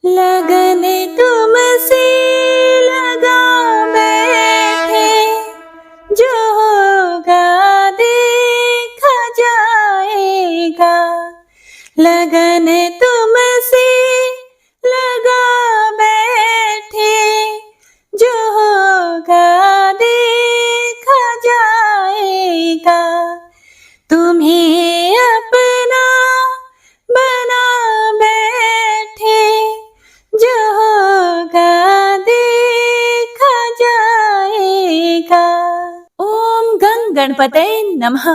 लगन तुमसे लगा बैठे, जो होगा देखा जाएगा। लगन तुमसे लगा बैठे, जो होगा देखा जाएगा। तुम्हें अपना बना बैठे, जो होगा देखा जाएगा। ओम गंग गणपतये नमः।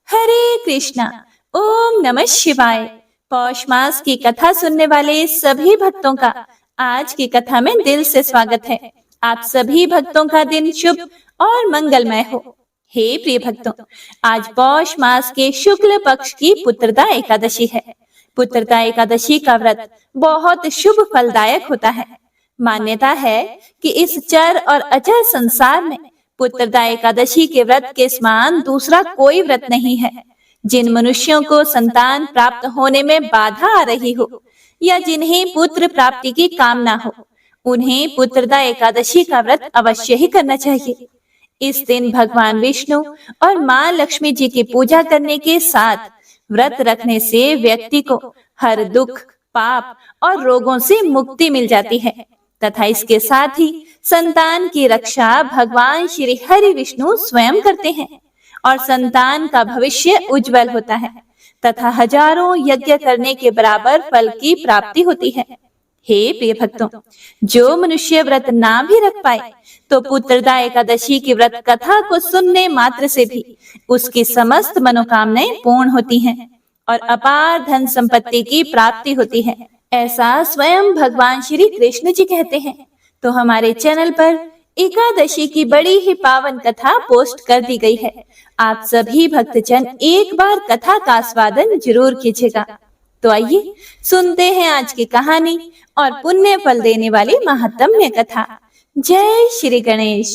हरे कृष्णा। ओम नमः शिवाय। पौष मास की कथा सुनने वाले सभी भक्तों का आज की कथा में दिल से स्वागत है। आप सभी भक्तों का दिन शुभ और मंगलमय हो। हे प्रिय भक्तों, आज पौष मास के शुक्ल पक्ष की पुत्रदा एकादशी है। पुत्रदा एकादशी का व्रत बहुत शुभ फलदायक होता है। मान्यता है कि इस चर और अचर संसार में पुत्रदा एकादशी के व्रत के समान दूसरा कोई व्रत नहीं है। जिन मनुष्यों को संतान प्राप्त होने में बाधा आ रही हो या जिन्हें पुत्र प्राप्ति की कामना हो, उन्हें पुत्रदा एकादशी का व्रत अवश्य ही करना चाहिए। इस दिन भगवान विष्णु और माँ लक्ष्मी जी की पूजा करने के साथ व्रत रखने से व्यक्ति को हर दुख, पाप और रोगों से मुक्ति मिल जाती है तथा इसके साथ ही संतान की रक्षा भगवान श्री हरि विष्णु स्वयं करते हैं और संतान का भविष्य उज्जवल होता है तथा हजारों यज्ञ करने के बराबर फल की प्राप्ति होती है। हे प्रिय भक्तों, जो मनुष्य व्रत ना भी रख पाए तो पुत्रदा एकादशी की व्रत कथा को सुनने मात्र से भी उसकी समस्त मनोकामनाएं पूर्ण होती हैं और अपार धन संपत्ति की प्राप्ति होती है। ऐसा स्वयं भगवान श्री कृष्ण जी कहते हैं। तो हमारे चैनल पर एकादशी की बड़ी ही पावन कथा पोस्ट कर दी गई है। आप सभी भक्तजन एक बार कथा का आस्वादन जरूर कीजिएगा। तो आइए सुनते हैं आज की कहानी और पुण्य फल देने वाली महात्म्य कथा। जय श्री गणेश।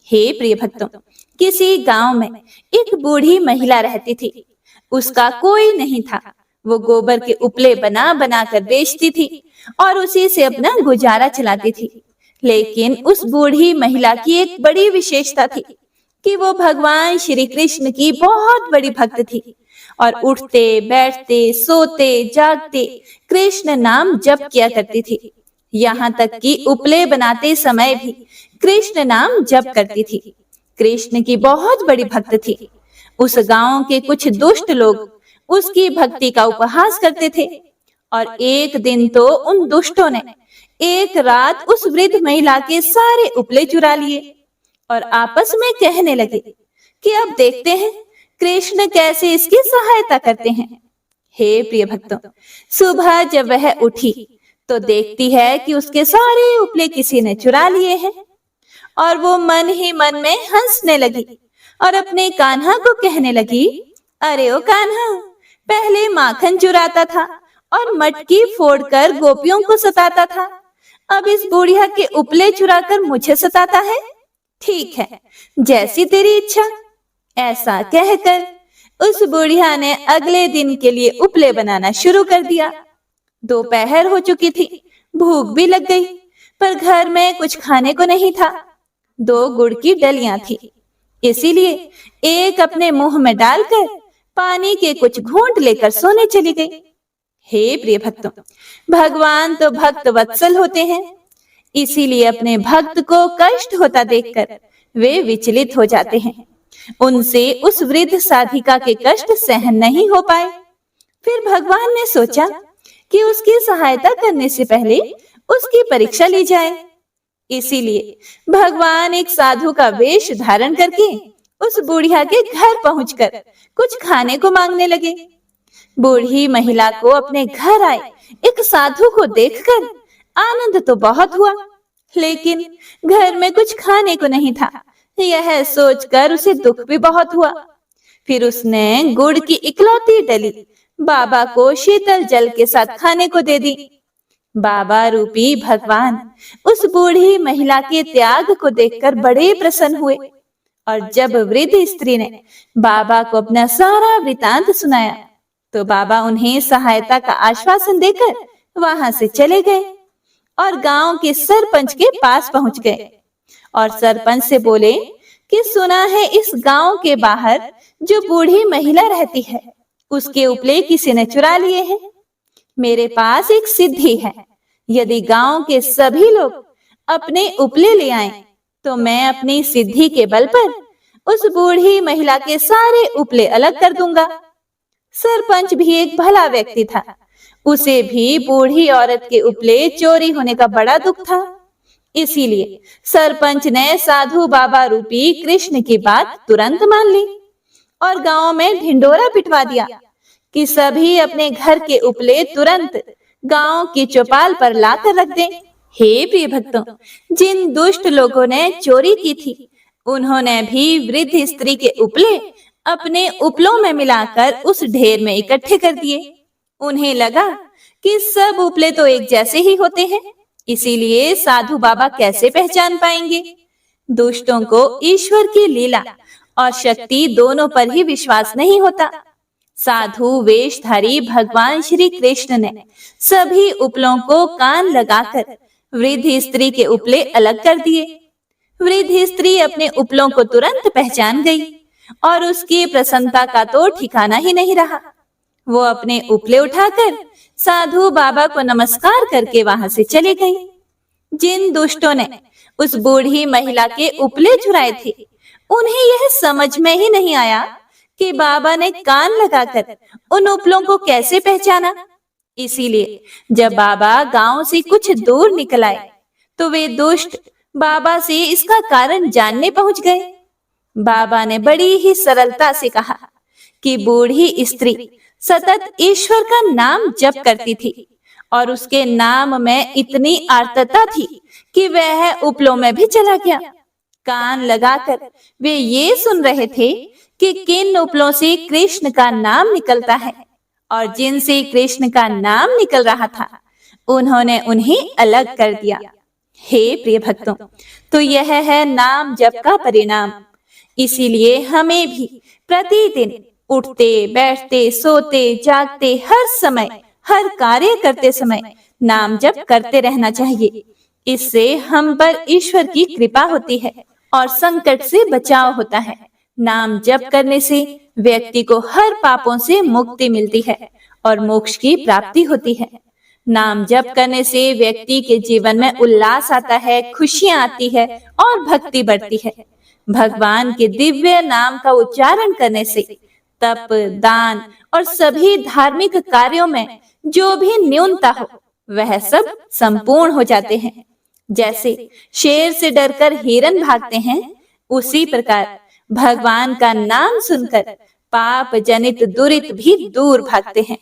हे प्रिय भक्तों, किसी गांव में एक बूढ़ी महिला रहती थी। उसका कोई नहीं था। वो गोबर के उपले बना बना कर बेचती थी और उसी से अपना गुजारा चलाती थी। लेकिन उस बूढ़ी महिला की एक बड़ी विशेषता थी कि वो भगवान श्री कृष्ण की बहुत बड़ी भक्त थी और उठते, बैठते, सोते, जागते कृष्ण नाम जप किया करती थी। यहाँ तक कि उपले बनाते समय भी कृष्ण नाम जप करती थी। कृष्ण की बहुत बड़ी भक्त थी। उस गांव के कुछ दुष्ट लोग उसकी भक्ति का उपहास करते थे और एक दिन तो उन दुष्टों ने एक रात उस वृद्ध महिला के सारे उपले चुरा लिए और आपस में कहने लगे कि अब देखते हैं कृष्ण कैसे इसकी सहायता करते हैं। हे प्रिय भक्तों, सुबह जब वह उठी तो देखती है कि उसके सारे उपले किसी ने चुरा लिए हैं और वो मन ही मन में हंसने लगी और अपने कान्हा को कहने लगी, अरे ओ कान्हा, पहले माखन चुराता था और मटकी फोड़कर गोपियों को सताता था, अब इस बुढ़िया के उपले चुराकर मुझे सताता है। ठीक है, जैसी तेरी इच्छा। ऐसा कहकर उस बुढ़िया ने अगले दिन के लिए उपले बनाना शुरू कर दिया। दोपहर हो चुकी थी, भूख भी लग गई, पर घर में कुछ खाने को नहीं था। 2 गुड़ की डलियां थी, इसीलिए एक अपने मुंह में डालकर पानी के कुछ घूंट लेकर सोने चली गई। हे प्रिय भक्तों, भगवान तो भक्त वत्सल होते हैं, इसीलिए अपने भक्त को कष्ट होता देखकर वे विचलित हो जाते हैं। उनसे उस वृद्ध साधिका के कष्ट सहन नहीं हो पाए। फिर भगवान ने सोचा कि उसकी सहायता करने से पहले उसकी परीक्षा ली जाए। इसीलिए भगवान एक साधु का वेश धारण करके उस बुढ़िया के घर पहुंचकर कुछ खाने को मांगने लगे। बूढ़ी महिला को अपने घर आए एक साधु को देखकर आनंद तो बहुत हुआ, लेकिन घर में कुछ खाने को नहीं था। यह सोचकर उसे दुख भी बहुत हुआ। फिर उसने गुड़ की इकलौती डली बाबा को शीतल जल के साथ खाने को दे दी। बाबा रूपी भगवान उस बूढ़ी महिला के त्याग को देखकर बड़े प्रसन्न हुए और जब वृद्ध स्त्री ने बाबा को अपना सारा वृतांत सुनाया तो बाबा उन्हें सहायता का आश्वासन देकर वहां से चले गए। और गांव के सरपंच के पास पहुंच गए और सरपंच से बोले कि सुना है इस गांव के बाहर जो बूढ़ी महिला रहती है उसके उपले किसी ने चुरा लिए हैं। मेरे पास एक सिद्धि है, यदि गांव के सभी लोग अपने उपले ले आएं, तो मैं अपनी सिद्धि के बल पर उस बूढ़ी महिला के सारे उपले अलग कर दूंगा। सरपंच भी एक भला व्यक्ति था, उसे भी बूढ़ी औरत के उपले चोरी होने का बड़ा दुख था। इसीलिए सरपंच ने साधु बाबा रूपी कृष्ण की बात तुरंत मान ली और गांव में ढिंडोरा पिटवा दिया कि सभी अपने घर के उपले तुरंत गांव की चौपाल पर लाकर रख दें। हे प्रिय भक्तों, जिन दुष्ट लोगों ने चोरी की थी उन्होंने भी वृद्ध स्त्री के उपले अपने उपलों में मिलाकर उस ढेर में इकट्ठे कर दिए। उन्हें लगा कि सब उपले तो एक जैसे ही होते हैं, इसीलिए साधु बाबा कैसे पहचान पाएंगे। दुष्टों को ईश्वर की लीला और शक्ति दोनों पर ही विश्वास नहीं होता। साधु वेशधारी भगवान श्री कृष्ण ने सभी उपलों को कान लगाकर वृद्ध स्त्री के उपले अलग कर दिए। वृद्ध स्त्री अपने उपलों को तुरंत पहचान गई और उसकी प्रसन्नता का तो ठिकाना ही नहीं रहा। वो अपने उपले उठाकर साधु बाबा को नमस्कार करके वहां से चली गई। जिन दुष्टों ने उस बूढ़ी महिला के उपले चुराए थे, उन्हें यह समझ में ही नहीं आया कि बाबा ने कान लगाकर उन उपलों को कैसे पहचाना। इसीलिए जब बाबा गांव से कुछ दूर निकल आए, तो वे दुष्ट बाबा से इसका कारण जानने पहुंच गए। बाबा ने बड़ी ही सरलता से कहा कि बूढ़ी स्त्री सतत ईश्वर का नाम जप करती थी और उसके नाम में इतनी आर्तता थी कि वह उपलों में भी चला गया। कान लगाकर वे ये सुन रहे थे कि किन उपलों से कृष्ण का नाम निकलता है, और जिनसे कृष्ण का नाम निकल रहा था उन्होंने उन्हें अलग कर दिया। हे प्रिय भक्तों, तो यह है नाम जप का परिणाम। इसीलिए हमें भी प्रतिदिन उठते बैठते सोते जागते हर समय हर कार्य करते समय नाम जप करते रहना चाहिए। इससे हम पर ईश्वर की कृपा होती है और संकट से बचाव होता है। नाम जप करने से व्यक्ति को हर पापों से मुक्ति मिलती है और मोक्ष की प्राप्ति होती है। नाम जप करने से व्यक्ति के जीवन में उल्लास आता है, खुशियां आती है और भक्ति बढ़ती है। भगवान के दिव्य नाम का उच्चारण करने से तप, दान और सभी धार्मिक कार्यों में जो भी न्यूनता हो वह सब संपूर्ण हो जाते हैं। जैसे शेर से डरकर हिरन भागते हैं, उसी प्रकार भगवान का नाम सुनकर पाप जनित दुरित भी दूर भागते हैं।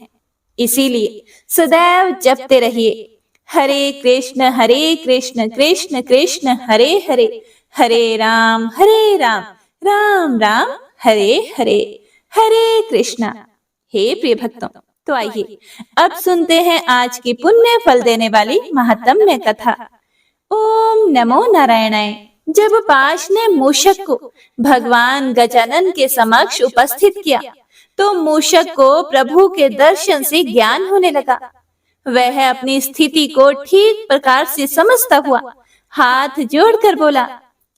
इसीलिए सदैव जपते रहिए, हरे कृष्ण कृष्ण कृष्ण हरे हरे, हरे राम राम राम हरे हरे, हरे कृष्णा। हे प्रिय भक्तों, तो आइए अब सुनते हैं आज की पुण्य फल देने वाली महात्म्य कथा। ओम नमो नारायणाय। जब पाश ने मूषक को भगवान गजानन के समक्ष उपस्थित किया, तो मूषक को प्रभु के दर्शन से ज्ञान होने लगा। वह अपनी स्थिति को ठीक प्रकार से समझता हुआ हाथ जोड़कर बोला,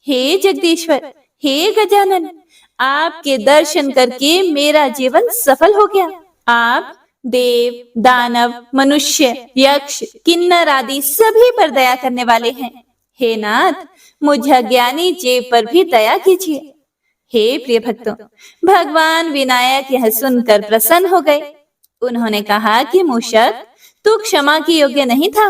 हे जगदीश्वर, हे गजानन, आपके दर्शन करके मेरा जीवन सफल हो गया। आप देव, दानव, मनुष्य, यक्ष, किन्नर आदि सभी पर दया करने वाले हैं। हे नाथ, मुझ अज्ञानी जीव पर भी दया कीजिए। हे प्रिय भक्तों, भगवान विनायक यह सुनकर प्रसन्न हो गए। उन्होंने कहा कि मूषक, तू क्षमा की योग्य नहीं था,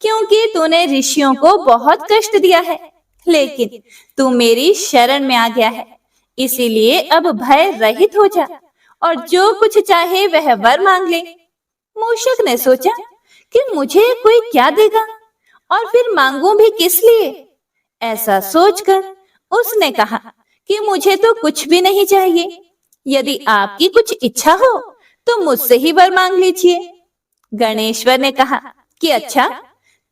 क्योंकि तूने ऋषियों को बहुत कष्ट दिया है, लेकिन तू मेरी शरण में आ गया है। इसीलिए अब भय रहित हो जा और जो कुछ चाहे वह वर मांग ले। मूषक ने सोचा कि मुझे कोई क्या देगा और फिर मांगू भी किस लिए। ऐसा सोचकर उसने कहा कि मुझे तो कुछ भी नहीं चाहिए। यदि आपकी कुछ इच्छा हो तो मुझसे ही वर मांग लीजिए। गणेश्वर ने कहा कि अच्छा,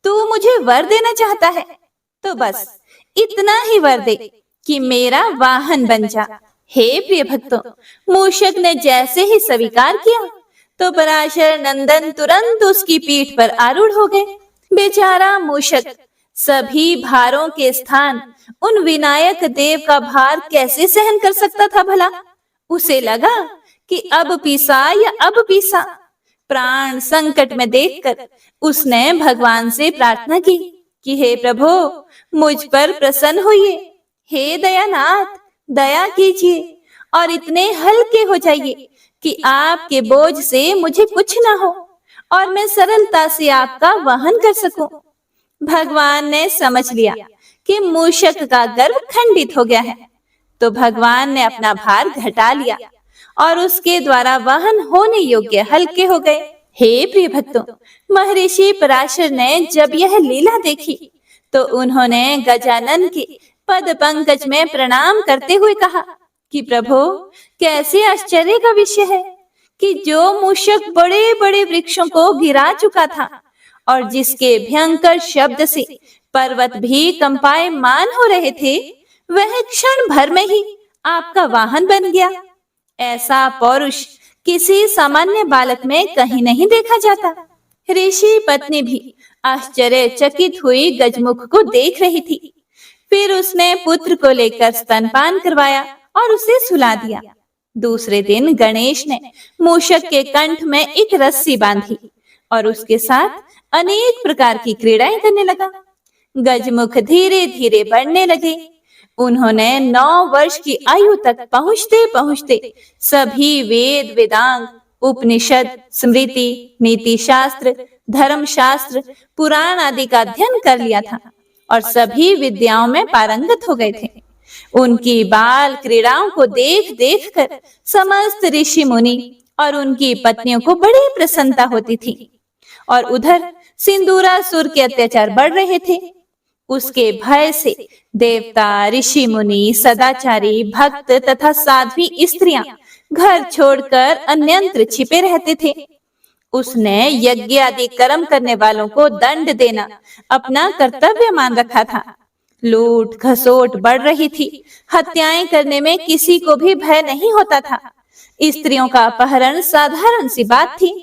तू मुझे वर देना चाहता है, तो बस इतना ही वर दे कि मेरा वाहन बन जा। हे प्रिय भक्तों, मूषक ने जैसे ही स्वीकार किया, तो पराशर नंदन तुरंत उसकी पीठ पर आरूढ़ हो गए। बेचारा मूषक सभी भारों के स्थान उन विनायक देव का भार कैसे सहन कर सकता था भला। उसे लगा कि अब पीसा या अब पीसा। प्राण संकट में देखकर उसने भगवान से प्रार्थना की कि हे प्रभु, मुझ पर प्रसन्न होइए। हे दयानाथ, दया कीजिए और इतने हल्के हो जाइए कि आपके बोझ से मुझे कुछ ना हो और मैं सरलता से आपका वहन कर सकूं। भगवान ने समझ लिया कि मूषक का गर्व खंडित हो गया है, तो भगवान ने अपना भार घटा लिया और उसके द्वारा वहन होने योग्य हल्के हो गए। हे प्रिय भक्तों, महर्षि पराशर ने जब यह लीला देखी तो उन्होंने गजानन के पद पंकज में प्रणाम करते हुए कहा कि प्रभु, कैसे आश्चर्य का विषय है कि जो मूषक बड़े बड़े वृक्षों को गिरा चुका था और जिसके भयंकर शब्द से पर्वत भी कंपायमान हो रहे थे, वह क्षण भर में ही आपका वाहन बन गया। ऐसा पौरुष किसी सामान्य बालक में कहीं नहीं देखा जाता। ऋषि पत्नी भी आश्चर्यचकित हुई गजमुख को देख रही थी। फिर उसने पुत्र को लेकर स्तनपान करवाया और उसे सुला दिया। दूसरे दिन गणेश ने मूषक के कंठ में एक रस्सी बांधी और उसके साथ अनेक प्रकार की क्रीड़ाएं करने लगा। गजमुख धीरे धीरे बढ़ने लगे। उन्होंने 9 वर्ष की आयु तक पहुंचते पहुंचते सभी वेद वेदांग, उपनिषद, स्मृति, नीति शास्त्र, धर्म शास्त्र, पुराण आदि का अध्ययन कर लिया था और सभी विद्याओं में पारंगत हो गए थे। उनकी बाल क्रीड़ाओं को देख देख कर समस्त ऋषि मुनि और उनकी पत्नियों को बड़ी प्रसन्नता होती थी। और उधर सिंदूरासुर के अत्याचार बढ़ रहे थे। उसके भय से देवता, ऋषि मुनि, सदाचारी, भक्त तथा साध्वी स्त्रियां घर छोड़कर अन्यंत्र छिपे रहते थे। उसने यज्ञ आदि कर्म करने वालों को दंड देना अपना कर्तव्य मान रखा था। लूट घसोट बढ़ रही थी। हत्याएं करने में किसी को भी भय नहीं होता था। स्त्रियों का अपहरण साधारण सी बात थी।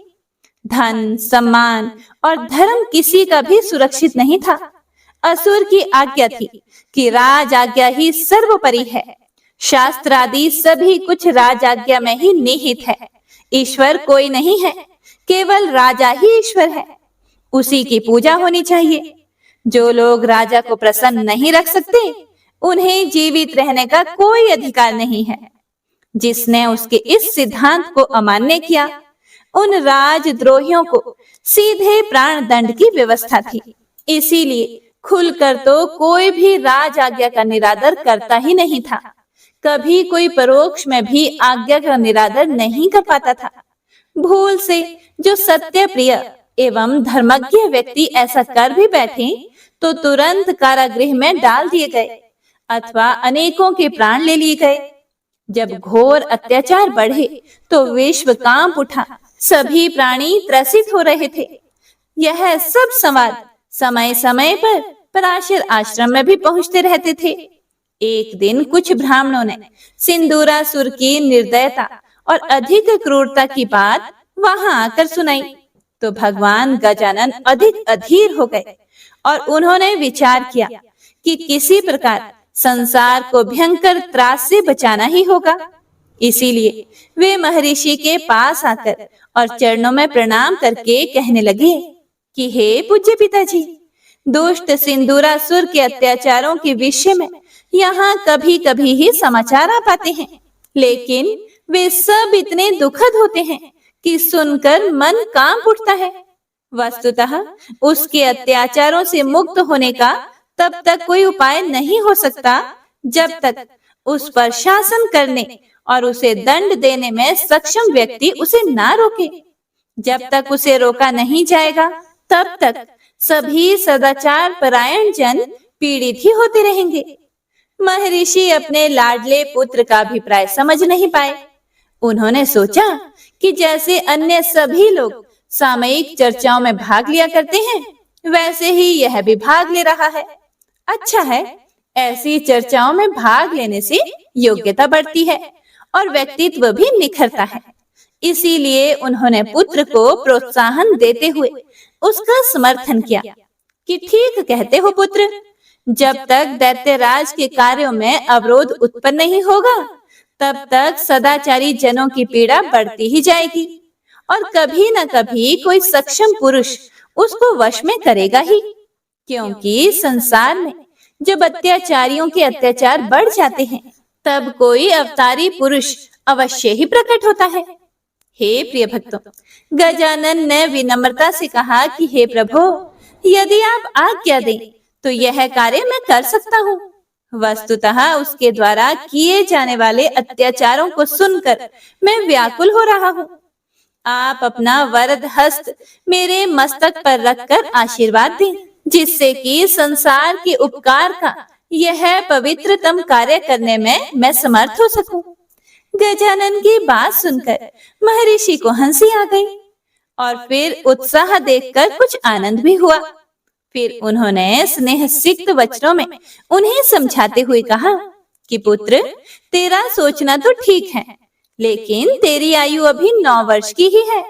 धन, सम्मान और धर्म किसी का भी सुरक्षित नहीं था। असुर की आज्ञा थी कि राज आज्ञा ही सर्वोपरि है। शास्त्र आदि सभी कुछ राज आज्ञा में ही निहित है। ईश्वर कोई नहीं है, केवल राजा ही ईश्वर है। उसी की पूजा होनी चाहिए। जो लोग राजा को प्रसन्न नहीं रख सकते, उन्हें जीवित रहने का कोई अधिकार नहीं है। जिसने उसके इस सिद्धांत को अमान्य किया, उन राजद्रोहियों को सीधे प्राण दंड की व्यवस्था थी। इसीलिए खुलकर तो कोई भी राज आज्ञा का निरादर करता ही नहीं था। कभी कोई परोक्ष में भी आज्ञा का निरादर नहीं कर पाता था। भूल से जो सत्य प्रिय एवं धर्मज्ञ व्यक्ति ऐसा कर भी बैठे तो तुरंत कारागृह में डाल दिए गए अथवा अनेकों के प्राण ले लिए गए। जब घोर अत्याचार बढ़े तो विश्व कांप उठा। सभी प्राणी त्रसित हो रहे थे। यह सब संवाद समय समय पर पराशर आश्रम में भी पहुंचते रहते थे। एक दिन कुछ ब्राह्मणों ने सिंदूरासुर की निर्दयता और अधिक क्रूरता की बात वहां आकर सुनाई तो भगवान गजानन अधिक अधीर हो गए और उन्होंने विचार किया कि किसी प्रकार संसार को भयंकर त्रास से बचाना ही होगा। इसीलिए वे महर्षि के पास आकर और चरणों में प्रणाम करके कहने लगे कि हे पूज्य पिताजी, दुष्ट सिंदूरासुर के अत्याचारों के विषय में यहाँ कभी कभी ही समाचार आ पाते हैं, लेकिन वे सब इतने दुखद होते हैं कि सुनकर मन कांप उठता है। वस्तुतः उसके अत्याचारों से मुक्त होने का तब तक कोई उपाय नहीं हो सकता जब तक उस पर शासन करने और उसे दंड देने में सक्षम व्यक्ति उसे ना रोके। जब तक उसे रोका नहीं जाएगा तब तक सभी सदाचार परायण जन पीड़ित ही होते रहेंगे। महर्षि अपने लाडले पुत्र का अभिप्राय समझ नहीं पाए। उन्होंने सोचा कि जैसे अन्य सभी लोग सामयिक चर्चाओं में भाग लिया करते हैं, वैसे ही यह भी भाग ले रहा है। अच्छा है, ऐसी चर्चाओं में भाग लेने से योग्यता बढ़ती है और व्यक्तित्व भी निखरता है। इसीलिए उन्होंने पुत्र को प्रोत्साहन देते हुए उसका समर्थन किया कि ठीक कहते हो पुत्र, जब तक दैत्यराज के कार्यों में अवरोध उत्पन्न नहीं होगा, तब तक सदाचारी जनों की पीड़ा बढ़ती ही जाएगी और कभी न कभी कोई सक्षम पुरुष उसको वश में करेगा ही। क्योंकि संसार में जब अत्याचारियों के अत्याचार बढ़ जाते हैं, तब कोई अवतारी पुरुष अवश्य ही प्रकट होता है। हे प्रिय भक्तों, गजानन ने विनम्रता से कहा कि हे प्रभु, यदि आप आज्ञा दें तो यह कार्य मैं कर सकता हूँ। वस्तुतः उसके द्वारा किए जाने वाले अत्याचारों को सुनकर मैं व्याकुल हो रहा हूँ। आप अपना वरद हस्त मेरे मस्तक पर रखकर आशीर्वाद दें, जिससे कि संसार के उपकार का यह पवित्रतम कार्य करने में मैं समर्थ हो सकूं। गजानन की बात सुनकर महर्षि को हंसी आ गई और फिर उत्साह देखकर कुछ आनंद भी हुआ। फिर उन्होंने स्नेह सिक्त वचनों में उन्हें समझाते हुए कहा कि पुत्र, तेरा सोचना तो ठीक है, लेकिन तेरी आयु अभी 9 वर्ष की ही है।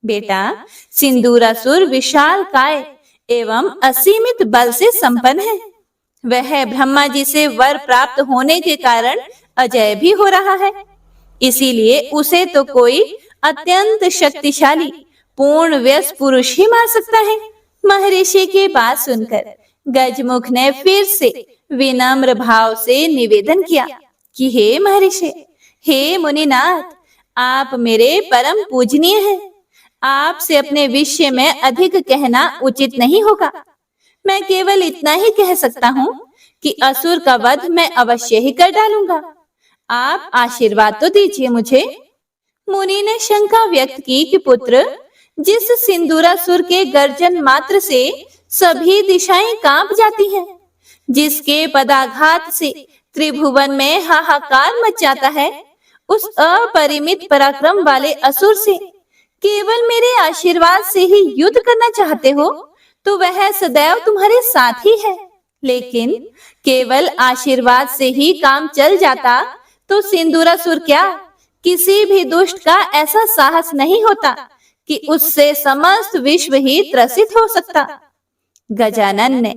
बेटा, सिंदूरासुर विशाल काय एवं असीमित बल से संपन्न है। वह ब्रह्मा जी से वर प्राप्त होने के कारण अजय भी हो रहा है। इसीलिए उसे तो कोई अत्यंत शक्तिशाली पूर्ण व्यस्त पुरुष ही मार सकता है। महर्षि की बात सुनकर गजमुख ने फिर से विनम्र भाव से निवेदन किया कि हे महर्षि, हे मुनिनाथ, आप मेरे परम पूजनीय हैं। आपसे अपने विषय में अधिक कहना उचित नहीं होगा। मैं केवल इतना ही कह सकता हूँ कि असुर का वध मैं अवश्य ही कर डालूंगा। आप आशीर्वाद तो दीजिए मुझे। मुनि ने शंका व्यक्त की कि पुत्र, जिस सिंदूरासुर के गर्जन मात्र से सभी दिशाएं कांप जाती हैं, जिसके पदाघात से त्रिभुवन में हाहाकार मच जाता है, उस अपरिमित पराक्रम वाले असुर से केवल मेरे आशीर्वाद से ही युद्ध करना चाहते हो तो वह सदैव तुम्हारे साथ ही है। लेकिन केवल आशीर्वाद से ही काम चल जाता तो सिंदूरासुर क्या, किसी भी दुष्ट का ऐसा साहस नहीं होता कि उससे समस्त विश्व ही त्रसित हो सकता। गजानन ने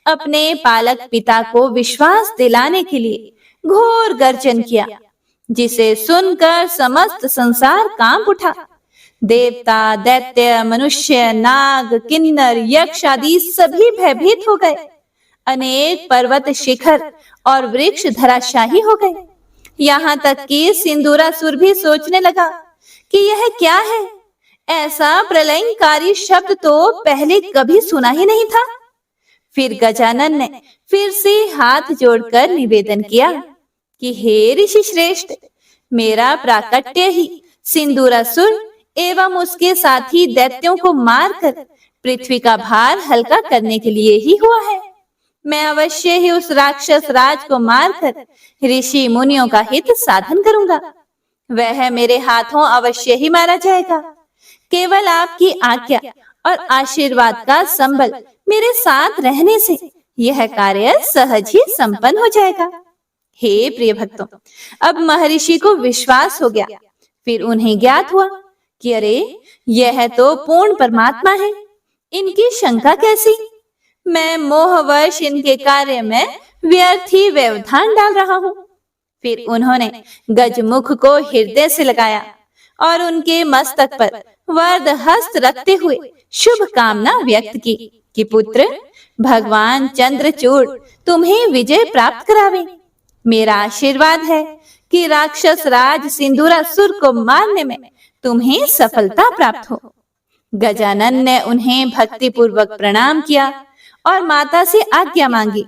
अपने पालक पिता को विश्वास दिलाने के लिए घोर गर्जन किया, जिसे सुनकर समस्त संसार कांप उठा। देवता, दैत्य, मनुष्य, नाग, किन्नर, यक्ष आदि सभी भयभीत हो गए। अनेक पर्वत शिखर और वृक्ष धराशायी हो गए। यहाँ तक कि सिंदूरासुर भी सोचने लगा कि यह क्या है, ऐसा प्रलयंकारी शब्द तो पहले कभी सुना ही नहीं था। फिर गजानन ने फिर से हाथ जोड़कर निवेदन किया कि हे ऋषि श्रेष्ठ, मेरा प्राकट्य ही सिंदूरासुर एवं उसके साथी दैत्यों को मारकर पृथ्वी का भार हल्का करने के लिए ही हुआ है। मैं अवश्य ही उस राक्षस राज को मारकर ऋषि मुनियों का हित साधन करूंगा। वह मेरे हाथों अवश्य ही मारा जाएगा। केवल आपकी आज्ञा और आशीर्वाद का संबल मेरे साथ रहने से यह कार्य सहज ही संपन्न हो जाएगा। हे प्रिय भक्तों, अब महर्षि को विश्वास हो गया। फिर उन्हें ज्ञात हुआ कि अरे, यह तो पूर्ण परमात्मा है, इनकी शंका कैसी। मैं मोहवश इनके कार्य में व्यर्थ ही व्यवधान डाल रहा हूँ। फिर उन्होंने गजमुख को हृदय से लगाया और उनके मस्तक पर वरद हस्त रखते हुए शुभ कामना व्यक्त की कि पुत्र, भगवान चंद्रचूड़ तुम्हें विजय प्राप्त करावे। मेरा आशीर्वाद है कि राक्षस राज सिंदूरासुर को मारने में तुम्हें सफलता प्राप्त हो। गजानन ने उन्हें भक्ति पूर्वक प्रणाम किया और माता से आज्ञा मांगी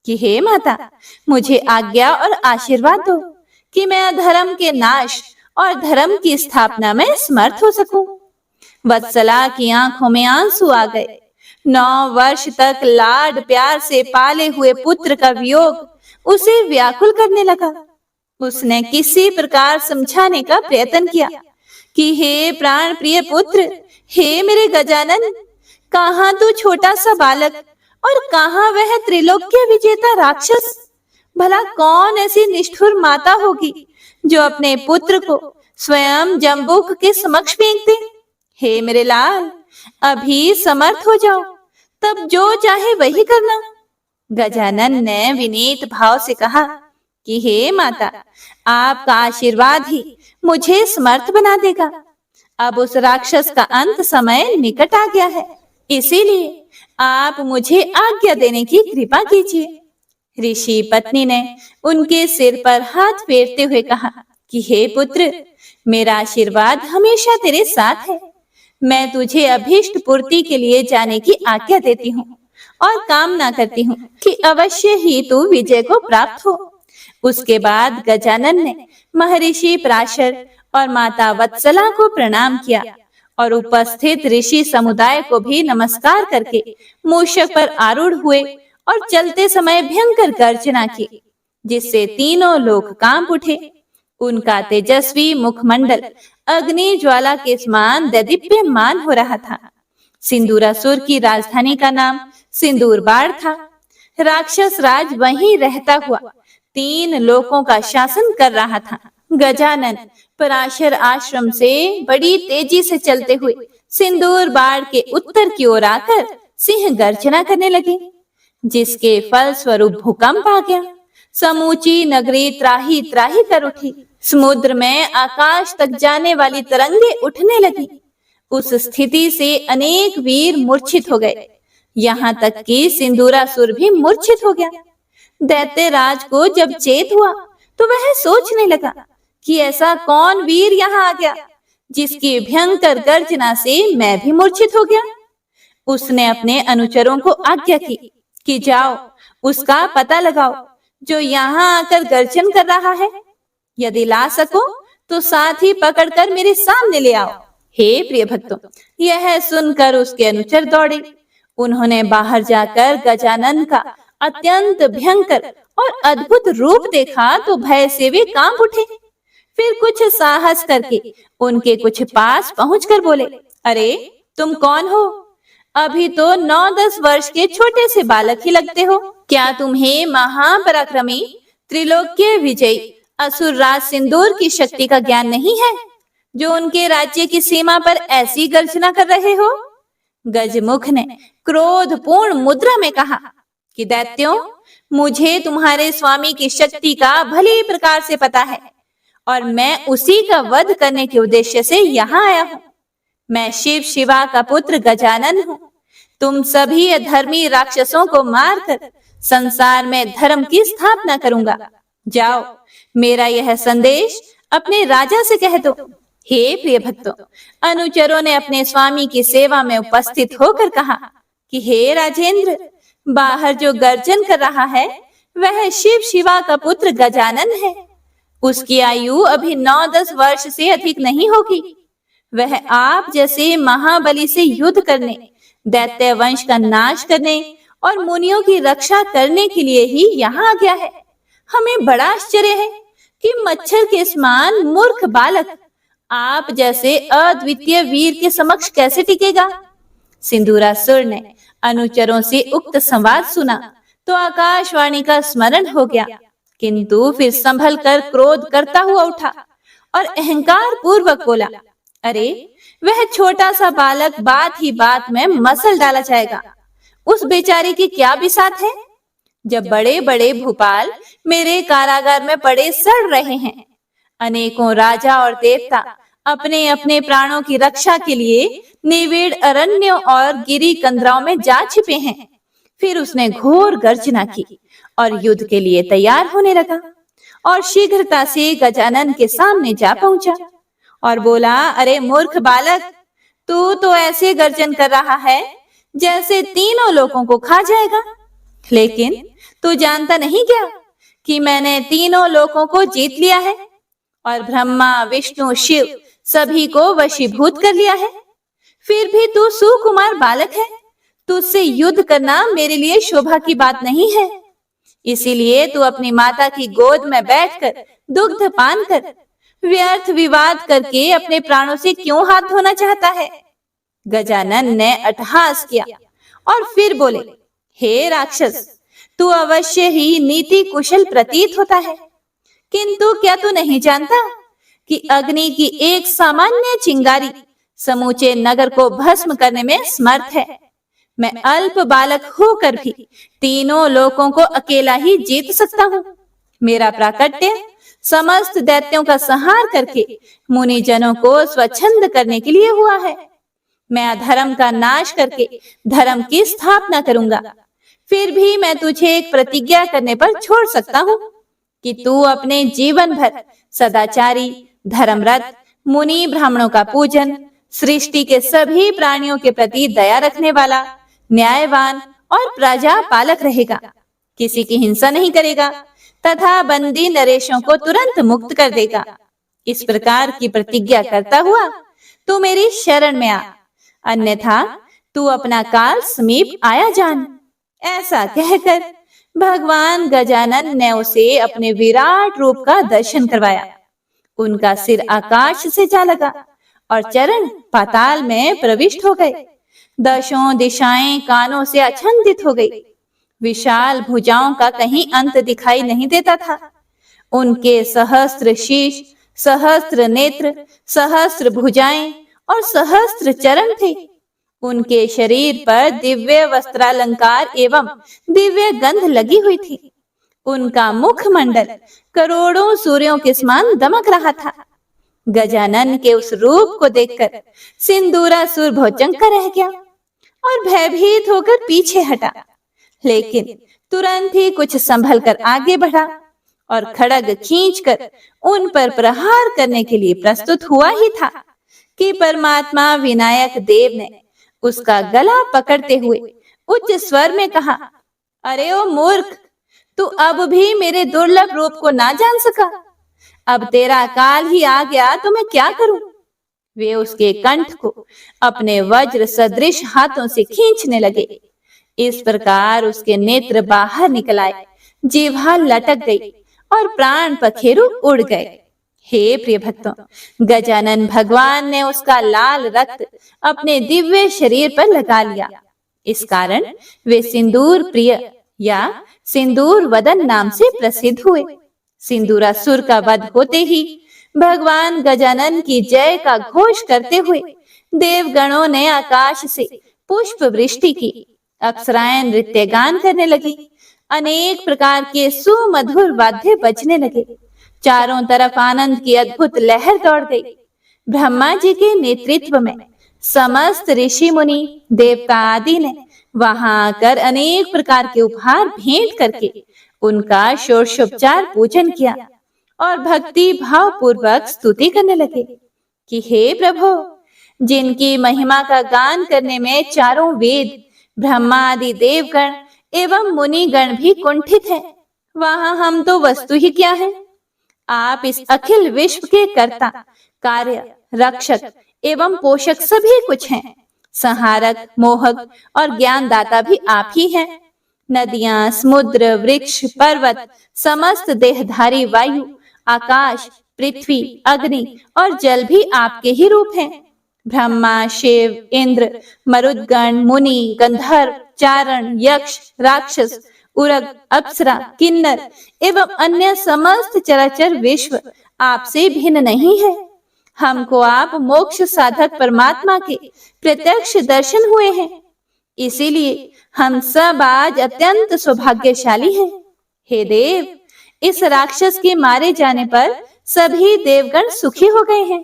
कि हे माता, मुझे आज्ञा और आशीर्वाद दो कि मैं अधर्म के नाश और धर्म की स्थापना में समर्थ हो सकूं। वत्सला की आंखों में आंसू आ गए। 9 वर्ष तक लाड प्यार से पाले हुए पुत्र का वियोग उसे व्याकुल करने लगा। उसने किसी प्रकार समझाने का प्रयत्न किया कि हे प्राण प्रिय पुत्र, हे मेरे गजानन, कहाँ तू छोटा सा बालक और कहाँ वह त्रिलोक्य विजेता राक्षस। भला कौन ऐसी निष्ठुर माता होगी जो अपने पुत्र को स्वयं जम्बूक के समक्ष फेंक दे। हे मेरे लाल, अभी समर्थ हो जाओ, तब जो चाहे वही करना। गजानन ने विनीत भाव से कहा कि हे माता, आपका आशीर्वाद ही मुझे समर्थ बना देगा। अब उस राक्षस का अंत समय निकट आ गया है, इसीलिए आप मुझे आज्ञा देने की कृपा कीजिए। ऋषि पत्नी ने उनके सिर पर हाथ फेरते हुए कहा कि हे पुत्र, मेरा आशीर्वाद हमेशा तेरे साथ है। मैं तुझे अभीष्ट पूर्ति के लिए जाने की आज्ञा देती हूँ और कामना करती हूँ कि अवश्य ही तू विजय को प्राप्त हो। उसके बाद गजानन ने महर्षि पराशर और माता वत्सला को प्रणाम किया और उपस्थित ऋषि समुदाय को भी नमस्कार करके मूषक पर आरूढ़ हुए और चलते समय भयंकर गर्जना की, जिससे तीनों लोग कांप उठे। उनका तेजस्वी मुखमंडल अग्नि ज्वाला के समान दैदीप्यमान हो रहा था। सिंदूरासुर की राजधानी का नाम सिंदूरबाड़ था। राक्षस राज वहीं रहता हुआ 3 लोकों का शासन कर रहा था। गजानन पराशर आश्रम से बड़ी तेजी से चलते हुए सिंदूरबाड़ के उत्तर की ओर आकर सिंह गर्जना करने लगे, जिसके फल स्वरूप भूकंप आ गया। समूची नगरी त्राही त्राही कर उठी। समुद्र में आकाश तक जाने वाली तरंगे उठने लगी। उस स्थिति से अनेक वीर मूर्छित हो गए, यहाँ तक कि सिंदूरासुर भी मूर्छित हो गया। दैत्यराज को जब चेत हुआ तो वह सोचने लगा कि ऐसा कौन वीर यहाँ आ गया जिसकी भयंकर गर्जना से मैं भी मूर्छित हो गया। उसने अपने अनुचरों को आज्ञा की कि जाओ, उसका पता लगाओ जो यहाँ आकर गर्जन कर रहा है। यदि ला सको तो साथ ही पकड़कर मेरे सामने ले आओ। हे प्रिय भक्तों, यह सुनकर उसके अनुचर दौड़े। उन्होंने बाहर जाकर गजानन का अत्यंत भयंकर और अद्भुत रूप देखा तो भय से वे कांप उठे। फिर कुछ साहस करके उनके कुछ पास पहुंचकर बोले, अरे तुम कौन हो? अभी तो 9-10 वर्ष के छोटे से बालक ही लगते हो। क्या तुम्हें महापराक्रमी त्रिलोक्य विजयी असुर राज सिंदूर की शक्ति का ज्ञान नहीं है, जो उनके राज्य की सीमा पर ऐसी गर्जना कर रहे हो? गजमुख ने क्रोधपूर्ण मुद्रा में कहा कि दैत्यों, मुझे तुम्हारे स्वामी की शक्ति का भली प्रकार से पता है और मैं उसी का वध करने के उद्देश्य से यहाँ आया हूँ। मैं शिव शिवा का पुत्र गजानन हूँ। तुम सभी अधर्मी राक्षसों को मारकर संसार में धर्म की स्थापना करूंगा। जाओ, मेरा यह संदेश अपने राजा से कह दो। हे प्रिय भक्तों, अनुचरों ने अपने स्वामी की सेवा में उपस्थित होकर कहा कि हे राजेंद्र, बाहर जो गर्जन कर रहा है वह शिव शिवा का पुत्र गजानन है। उसकी आयु अभी 9-10 वर्ष से अधिक नहीं होगी। वह आप जैसे महाबली से युद्ध करने, दैत्य वंश का नाश करने और मुनियों की रक्षा करने के लिए ही यहाँ आ गया है। हमें बड़ा आश्चर्य है कि मच्छर के समान मूर्ख बालक आप जैसे अद्वितीय वीर के समक्ष कैसे टिकेगा। सिंदूरासुर ने अनुचरों से उक्त संवाद सुना तो आकाशवाणी का स्मरण हो गया, किंतु फिर संभल कर क्रोध करता हुआ उठा और अहंकार पूर्वक बोला, अरे वह छोटा सा बालक बात ही बात में मसल डाला जाएगा। उस बेचारे की क्या बिसात है? जब बड़े बड़े भूपाल मेरे कारागार में पड़े सड़ रहे हैं, अनेकों राजा और देवता अपने अपने प्राणों की रक्षा के लिए निविड़ अरण्यों और गिरी कंदराओं में जा छिपे हैं। फिर उसने घोर गर्जना की और युद्ध के लिए तैयार होने लगा और शीघ्रता से गजानन के सामने जा पहुंचा और बोला, अरे मूर्ख बालक, तू तो ऐसे गर्जन कर रहा है जैसे तीनों लोगों को खा जाएगा। लेकिन तू जानता नहीं क्या कि मैंने तीनों लोगों को जीत लिया है और ब्रह्मा विष्णु शिव सभी को वशीभूत कर लिया है। फिर भी तू सुकुमार बालक है। तुझसे युद्ध करना मेरे लिए शोभा की बात नहीं है। इसीलिए तू अपनी माता की गोद में बैठकर दुग्ध पान कर व्यर्थ विवाद करके अपने प्राणों से क्यों हाथ धोना चाहता है? गजानन ने अट्टहास किया और फिर बोले, हे राक्षस, तू अवश्य ही नीति कुशल प्रतीत होता है, किंतु क्या तू नहीं जानता कि अग्नि की एक सामान्य चिंगारी समूचे नगर को भस्म करने में समर्थ है। मैं अल्प बालक होकर भी तीनों लोकों को अकेला ही जीत सकता हूँ। मेरा प्राकट्य समस्त दैत्यों का संहार करके मुनि जनों को स्वच्छंद करने के लिए हुआ है। मैं अधर्म का नाश करके धर्म की स्थापना करूंगा। फिर भी मैं तुझे एक प्रतिज्ञा करने पर छोड़ सकता हूँ कि तू अपने जीवन भर सदाचारी, धर्मरत, मुनि ब्राह्मणों का पूजन, सृष्टि के सभी प्राणियों के प्रति दया रखने वाला, न्यायवान और प्रजा पालक रहेगा। किसी की हिंसा नहीं करेगा तथा बंदी नरेशों को तुरंत मुक्त कर देगा। इस प्रकार की प्रतिज्ञा करता हुआ तू मेरी शरण में आ, अन्यथा तू अपना काल समीप आया जान। ऐसा कहकर भगवान गजानन ने उसे अपने विराट रूप का दर्शन करवाया। उनका सिर आकाश से जा लगा और चरण पाताल में प्रविष्ट हो गए। दशों दिशाएं कानों से आच्छादित हो गई। विशाल भुजाओं का कहीं अंत दिखाई नहीं देता था। उनके सहस्त्र शीश, सहस्त्र नेत्र, सहस्त्र भुजाएं और सहस्त्र चरण थे। उनके शरीर पर दिव्य वस्त्रालंकार एवं दिव्य गंध लगी हुई थी। उनका मुखमंडल करोड़ों सूर्यों के समान दमक रहा था। गजानन के उस रूप को देखकर सिंदूरासुर भौचक्का रह गया और भयभीत होकर पीछे हटा, लेकिन तुरंत ही कुछ संभल कर आगे बढ़ा और खड़ग खींचकर उन पर प्रहार करने के लिए प्रस्तुत हुआ ही था कि परमात्मा विनायक देव ने उसका गला पकड़ते हुए उच्च स्वर में कहा, अरे ओ मूर्ख, तू अब भी मेरे दुर्लभ रूप को ना जान सका? अब तेरा काल ही आ गया तो मैं क्या करूं? वे उसके कंठ को अपने वज्र सदृश हाथों से खींचने लगे। इस प्रकार उसके नेत्र बाहर निकल आए, जीवा लटक गई और प्राण पखेरु उड़ गए। हे प्रिय भक्तों, गजानन भगवान ने उसका लाल रक्त अपने दिव्य शरीर पर लगा लिया। इस कारण वे सिंदूर प्रिय या सिंदूर वदन नाम से प्रसिद्ध हुए। सिंदूरासुर का वध होते ही भगवान गजानन की जय का घोष करते हुए देवगणों ने आकाश से पुष्प वृष्टि की। अप्सराएं नृत्य गान करने लगी। अनेक प्रकार के सुमधुर वाद्य बजने लगे। चारों तरफ आनंद की अद्भुत लहर दौड़ गई। ब्रह्मा जी के नेतृत्व में समस्त ऋषि मुनि, देवता आदि ने वहां आकर अनेक प्रकार के उपहार भेंट करके उनका षोडशोपचार पूजन किया और भक्ति भाव पूर्वक स्तुति करने लगे कि हे प्रभु, जिनकी महिमा का गान करने में चारों वेद, ब्रह्मा आदि देवगण एवं मुनिगण भी कुंठित हैं, वहां हम तो वस्तु ही क्या है? आप इस अखिल विश्व के कर्ता, कार्य, रक्षक एवं पोषक सभी कुछ हैं। संहारक, मोहक और ज्ञानदाता भी आप ही हैं। नदियां, समुद्र, वृक्ष, पर्वत, समस्त देहधारी वायु, आकाश, पृथ्वी, अग्नि और जल भी आपके ही रूप हैं। ब्रह्मा, शिव, इंद्र, मरुदगण, मुनि, गंधर्व, चारण, यक्ष, राक्षस, उरग, अप्सरा, किन्नर एवं अन्य समस्त चराचर विश्व आपसे भिन्न नहीं है। हमको आप मोक्ष साधक परमात्मा के प्रत्यक्ष दर्शन हुए हैं, इसीलिए हम सब आज अत्यंत सौभाग्यशाली हैं। हे देव, इस राक्षस के मारे जाने पर सभी देवगण सुखी हो गए हैं।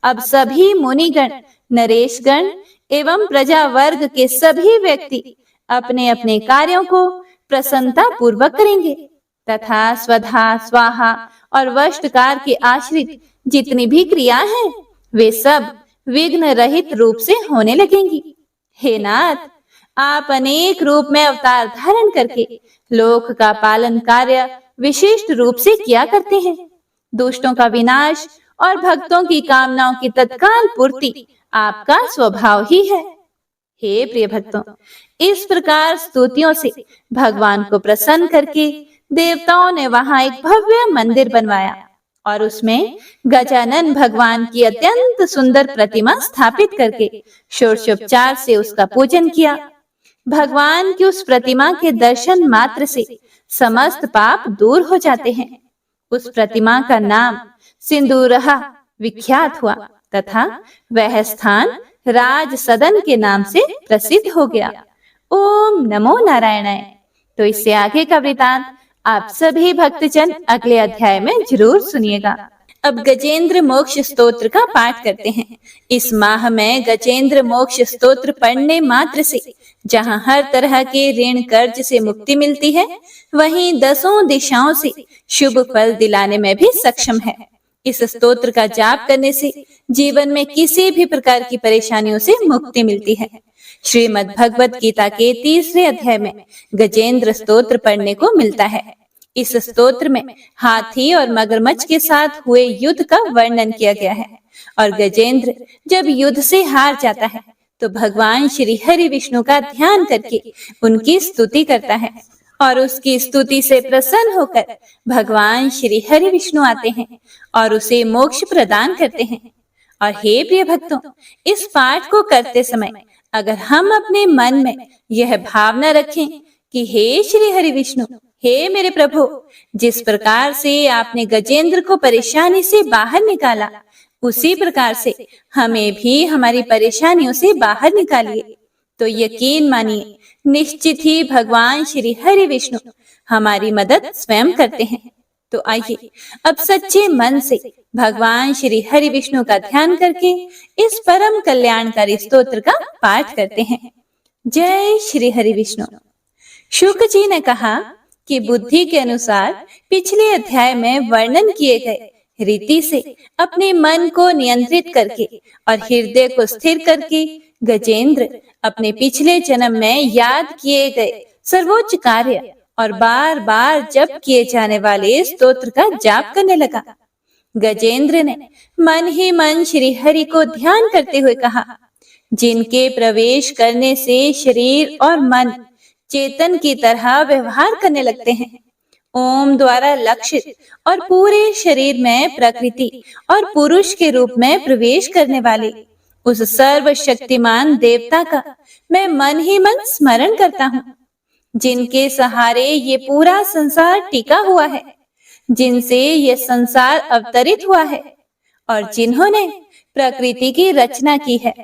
अब सभी मुनिगण, नरेशगण एवं प्रजा वर्ग के सभी व्यक्ति अपने अपने कार्यों को प्रसन्नता पूर्वक करेंगे तथा स्वधा, स्वाहा और वष्टकार के आश्रित जितनी भी क्रिया हैं, वे सब विघ्न रहित रूप से होने लगेंगी। हे नाथ, आप अनेक रूप में अवतार धारण करके लोक का पालन कार्य विशिष्ट रूप से किया करते हैं। दुष्टों का विनाश और भक्तों की कामनाओं की तत्काल पूर्ति आपका स्वभाव ही है। हे प्रिय भक्तों, इस प्रकार स्तुतियों से भगवान को प्रसन्न करके देवताओं ने वहां एक भव्य मंदिर बनवाया और उसमें गजानन भगवान की अत्यंत सुंदर प्रतिमा स्थापित करके षोडशोपचार से उसका पूजन किया। भगवान की उस प्रतिमा के दर्शन मात्र से समस्त पाप दूर हो जाते हैं। उस प्रतिमा का नाम सिंदूरहा विख्यात हुआ तथा वह स्थान राज सदन के नाम से प्रसिद्ध हो गया। ओम नमो नारायणाय। तो इससे आगे का वृतांत आप सभी भक्तजन अगले अध्याय में जरूर सुनिएगा। अब गजेंद्र मोक्ष स्तोत्र का पाठ करते हैं। इस माह में गजेंद्र मोक्ष स्तोत्र पढ़ने मात्र से जहां हर तरह के ऋण कर्ज से मुक्ति मिलती है, वहीं 10 दिशाओं से शुभ फल दिलाने में भी सक्षम है। इस स्तोत्र का जाप करने से जीवन में किसी भी प्रकार की परेशानियों से मुक्ति मिलती है। श्रीमद् भगवत गीता के 3रे अध्याय में गजेंद्र स्तोत्र पढ़ने को मिलता है। इस स्तोत्र में हाथी और मगरमच्छ के साथ हुए युद्ध का वर्णन किया गया है और गजेंद्र जब युद्ध से हार जाता है तो भगवान श्री हरि विष्णु का ध्यान करके उनकी स्तुति करता है और उसकी स्तुति से प्रसन्न होकर भगवान श्री हरि विष्णु आते हैं और उसे मोक्ष प्रदान करते हैं। और हे प्रिय भक्तों, इस पाठ को करते समय अगर हम अपने मन में यह भावना रखें कि हे श्री हरि विष्णु, हे मेरे प्रभु, जिस प्रकार से आपने गजेंद्र को परेशानी से बाहर निकाला, उसी प्रकार से हमें भी हमारी परेशानियों से बाहर निकालिए, तो यकीन मानिए निश्चित ही भगवान श्री हरि विष्णु हमारी मदद स्वयं करते हैं। तो आइए अब सच्चे मन से भगवान श्री हरि विष्णु का ध्यान करके इस परम कल्याणकारी स्तोत्र का पाठ करते हैं। जय श्री हरि विष्णु। शुक जी ने कहा कि बुद्धि के अनुसार पिछले अध्याय में वर्णन किए गए रीति से अपने मन को नियंत्रित करके और हृदय को स्थिर करके गजेंद्र अपने पिछले जन्म में याद किए गए सर्वोच्च कार्य और बार बार जप किए जाने वाले स्तोत्र का जाप करने लगा। गजेंद्र ने मन ही मन श्री हरि को ध्यान करते हुए कहा, जिनके प्रवेश करने से शरीर और मन चेतन की तरह व्यवहार करने लगते हैं, ओम द्वारा लक्षित और पूरे शरीर में प्रकृति और पुरुष के रूप में प्रवेश करने वाले उस सर्वशक्तिमान देवता का मैं मन ही मन स्मरण करता हूँ, जिनके सहारे ये पूरा संसार टिका हुआ है, जिनसे ये संसार अवतरित हुआ है और जिन्होंने प्रकृति की रचना की है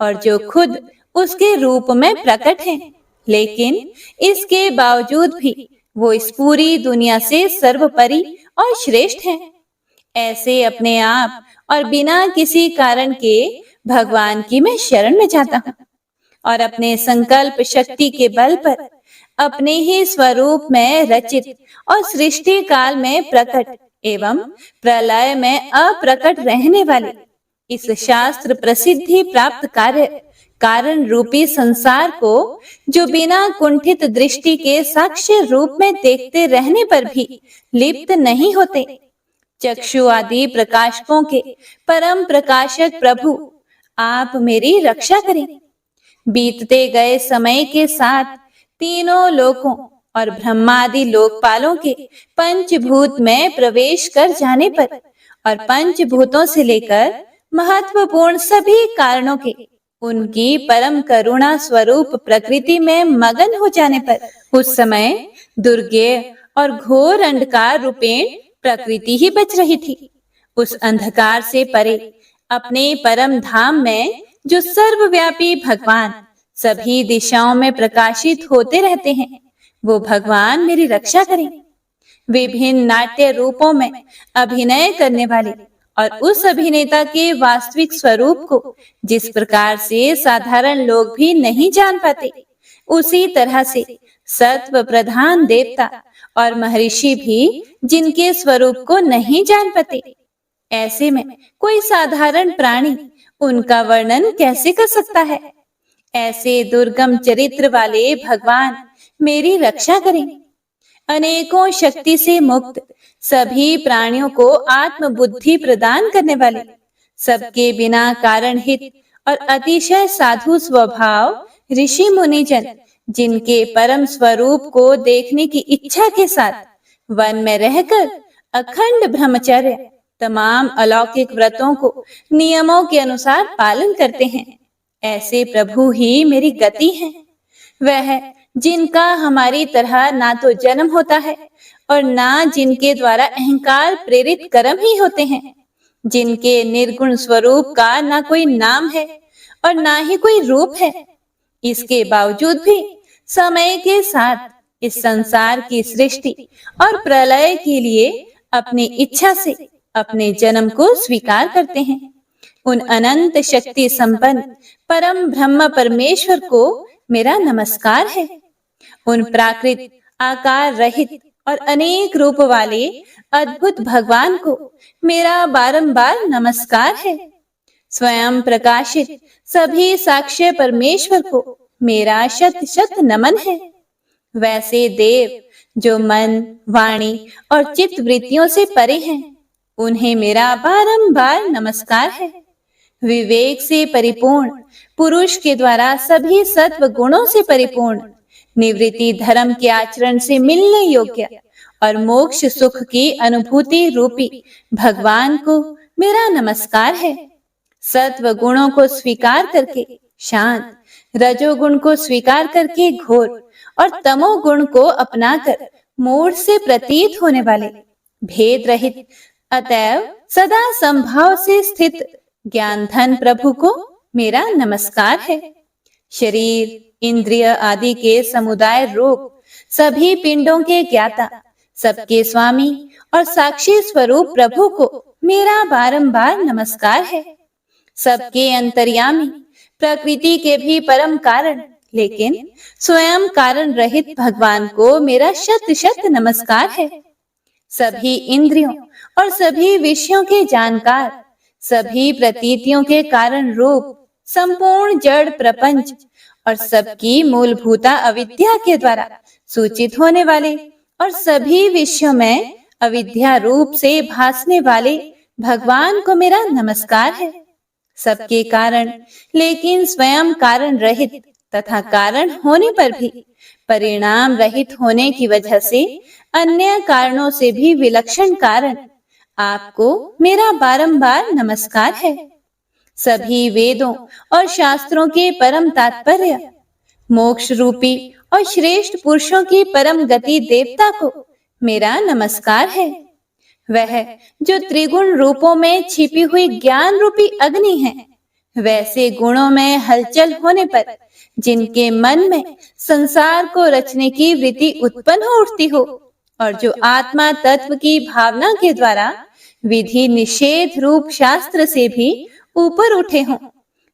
और जो खुद उसके रूप में प्रकट हैं, लेकिन इसके बावजूद भी वो इस पूरी दुनिया से सर्वोपरि और श्रेष्ठ हैं। ऐसे अपने आप और बिना किसी कारण के भगवान की मैं शरण में जाता हूँ और अपने संकल्प शक्ति के बल पर अपने ही स्वरूप में रचित और सृष्टि काल में प्रकट एवं प्रलय में अप्रकट रहने वाले इस शास्त्र प्रसिद्धि प्राप्त कार्य कारण रूपी संसार को, जो बिना कुंठित दृष्टि के साक्ष्य रूप में देखते रहने पर भी लिप्त नहीं होते, चक्षु आदि प्रकाशकों के परम प्रकाशक प्रभु, आप मेरी रक्षा करें। बीतते गए समय के साथ तीनों लोकों और ब्रह्मादि लोकपालों के पंचभूत में प्रवेश कर जाने पर और पंचभूतों से लेकर महत्वपूर्ण सभी कारणों के उनकी परम करुणा स्वरूप प्रकृति में मगन हो जाने पर उस समय दुर्गेय और घोर अंधकार रूपेण प्रकृति ही बच रही थी। उस अंधकार से परे अपने परम धाम में जो सर्वव्यापी भगवान सभी दिशाओं में प्रकाशित होते रहते हैं, वो भगवान मेरी रक्षा करें। विभिन्न नाट्य रूपों में अभिनय करने वाले और उस अभिनेता के वास्तविक स्वरूप को जिस प्रकार से साधारण लोग भी नहीं जान पाते, उसी तरह से सत्व प्रधान देवता और महर्षि भी जिनके स्वरूप को नहीं जान पाते, ऐसे में कोई साधारण प्राणी उनका वर्णन कैसे कर सकता है। ऐसे दुर्गम चरित्र वाले भगवान मेरी रक्षा करें। अनेकों शक्ति से मुक्त सभी प्राणियों को आत्म बुद्धि प्रदान करने वाले, सबके बिना कारण हित और अतिशय साधु स्वभाव ऋषि मुनिजन, जिनके परम स्वरूप को देखने की इच्छा के साथ वन में रहकर अखंड ब्रह्मचर्य तमाम अलौकिक व्रतों को नियमों के अनुसार पालन करते हैं, ऐसे प्रभु ही मेरी गति हैं। वह जिनका हमारी तरह ना तो जन्म होता है और ना जिनके द्वारा अहंकार प्रेरित कर्म ही होते हैं, जिनके निर्गुण स्वरूप का ना कोई नाम है और ना ही कोई रूप है, इसके बावजूद भी समय के साथ इस संसार की सृष्टि और प्रलय के लिए अपनी इच्छा से अपने जन्म को स्वीकार करते हैं। उन अनंत शक्ति संपन्न परम ब्रह्म परमेश्वर को मेरा नमस्कार है। उन प्राकृत आकार रहित और अनेक रूप वाले अद्भुत भगवान को मेरा बारंबार नमस्कार है। स्वयं प्रकाशित सभी साक्ष्य परमेश्वर को मेरा शत शत नमन है। वैसे देव जो मन, वाणी और चित्त वृत्तियों से परे हैं, उन्हें मेरा बारंबार नमस्कार है। विवेक से परिपूर्ण पुरुष के द्वारा सभी सत्व गुणों से परिपूर्ण निवृत्ति धर्म के आचरण से मिलने योग्य और मोक्ष सुख की अनुभूति रूपी भगवान को मेरा नमस्कार है। सत्व गुणों को स्वीकार करके शांत, रजोगुण को स्वीकार करके घोर और तमोगुण को अपनाकर मूढ़ से प्रतीत होने वाले भेद रहित अतएव सदा संभाव से स्थित ज्ञान धन प्रभु को मेरा नमस्कार है। शरीर, इंद्रिय आदि के समुदाय रूप सभी पिंडों के ज्ञाता, सबके स्वामी और साक्षी स्वरूप प्रभु को मेरा बारंबार नमस्कार है। सबके अंतर्यामी, प्रकृति के भी परम कारण लेकिन स्वयं कारण रहित भगवान को मेरा शत शत नमस्कार है। सभी इंद्रियों और सभी विषयों के जानकार, सभी प्रतीतियों के कारण रूप संपूर्ण जड़ प्रपंच और सबकी मूलभूता अविद्या के द्वारा सूचित होने वाले और सभी विषयों में अविद्या रूप से भासने वाले भगवान को मेरा नमस्कार है। सबके कारण लेकिन स्वयं कारण रहित तथा कारण होने पर भी परिणाम रहित होने की वजह से अन्य कारणों से भी विलक्षण कारण आपको मेरा बारंबार नमस्कार है। सभी वेदों और शास्त्रों के परम तात्पर्य, मोक्ष रूपी और श्रेष्ठ पुरुषों की परम गति देवता को मेरा नमस्कार है। वह जो त्रिगुण रूपों में छिपी हुई ज्ञान रूपी अग्नि है, वैसे गुणों में हलचल होने पर जिनके मन में संसार को रचने की वृत्ति उत्पन्न हो उठती हो और जो आत्मा तत्व की भावना के द्वारा विधि निषेध रूप शास्त्र से भी ऊपर उठे हों,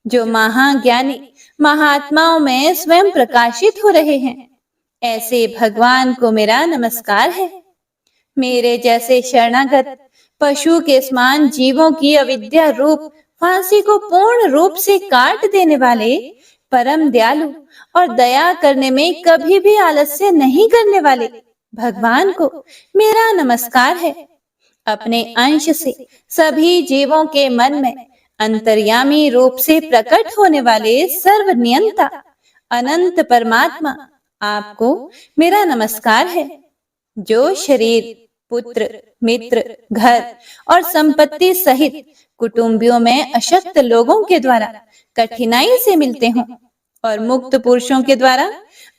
जो महाज्ञानी महात्माओं में स्वयं प्रकाशित हो रहे हैं, ऐसे भगवान को मेरा नमस्कार है। मेरे जैसे शरणागत पशु के समान जीवों की अविद्या रूप फांसी को पूर्ण रूप से काट देने वाले परम दयालु और दया करने में कभी भी आलस्य नहीं करने वाले भगवान को मेरा नमस्कार है। अपने अंश से सभी जीवों के मन में अंतर्यामी रूप से प्रकट होने वाले सर्वनियंता अनंत परमात्मा आपको मेरा नमस्कार है। जो शरीर, पुत्र, मित्र, घर और संपत्ति सहित कुटुंबियों में अशक्त लोगों के द्वारा कठिनाई से मिलते हों और मुक्त पुरुषों के द्वारा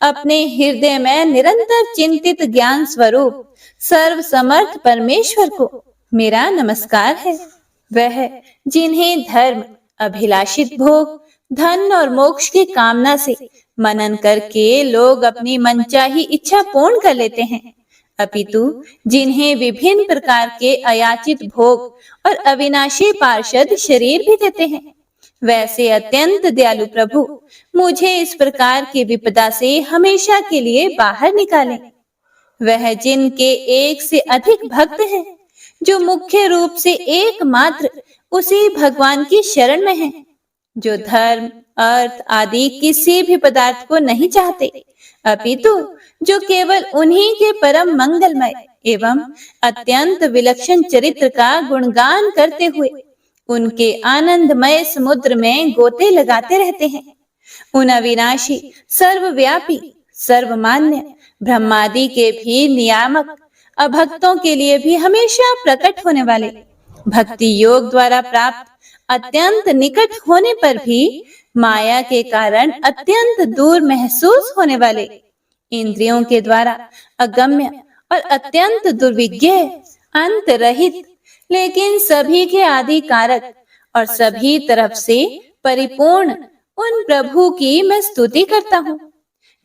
अपने हृदय में निरंतर चिंतित ज्ञान स्वरूप सर्व समर्थ परमेश्वर को मेरा नमस्कार है। वह जिन्हें धर्म, अभिलाषित भोग, धन और मोक्ष की कामना से मनन करके लोग अपनी मनचाही इच्छा पूर्ण कर लेते हैं, अपितु जिन्हें विभिन्न प्रकार के अयाचित भोग और अविनाशी पार्षद शरीर भी देते हैं, वैसे अत्यंत दयालु प्रभु मुझे इस प्रकार की विपदा से हमेशा के लिए बाहर निकालें। वह जिनके एक से अधिक भक्त हैं, जो मुख्य रूप से एकमात्र उसी भगवान की शरण में हैं, जो धर्म, अर्थ आदि किसी भी पदार्थ को नहीं चाहते, अपितु जो केवल उन्हीं के परम मंगलमय एवं अत्यंत विलक्षण चरित्र का गुणगान करते हुए उनके आनंदमय समुद्र में गोते लगाते रहते हैं। उन अविनाशी, सर्वव्यापी, सर्वमान्य ब्रह्मादि के भी नियामक अभक्तों के लिए भी हमेशा प्रकट होने वाले, भक्ति योग द्वारा प्राप्त अत्यंत निकट होने पर भी माया के कारण अत्यंत दूर महसूस होने वाले, इंद्रियों के द्वारा अगम्य और अत्यंत दुर्विज्ञ, अंत रहित लेकिन सभी के आदि कारक और सभी तरफ से परिपूर्ण उन प्रभु की मैं स्तुति करता हूँ।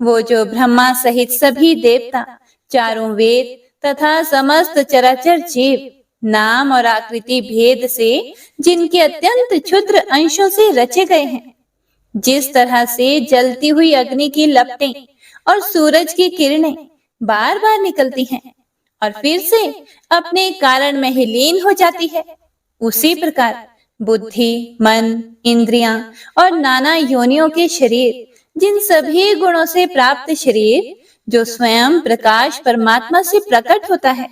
वो जो ब्रह्मा सहित सभी देवता, चारों वेद तथा समस्त चराचर जीव नाम और आकृति भेद से जिनके अत्यंत क्षुद्र अंशों से रचे गए हैं, जिस तरह से जलती हुई अग्नि की लपटें और सूरज की किरणें बार बार निकलती हैं और फिर से अपने कारण में ही लीन हो जाती है, उसी प्रकार बुद्धि, मन, इंद्रियां और नाना योनियों के शरीर, जिन सभी गुणों से प्राप्त शरीर जो स्वयं प्रकाश परमात्मा से प्रकट होता है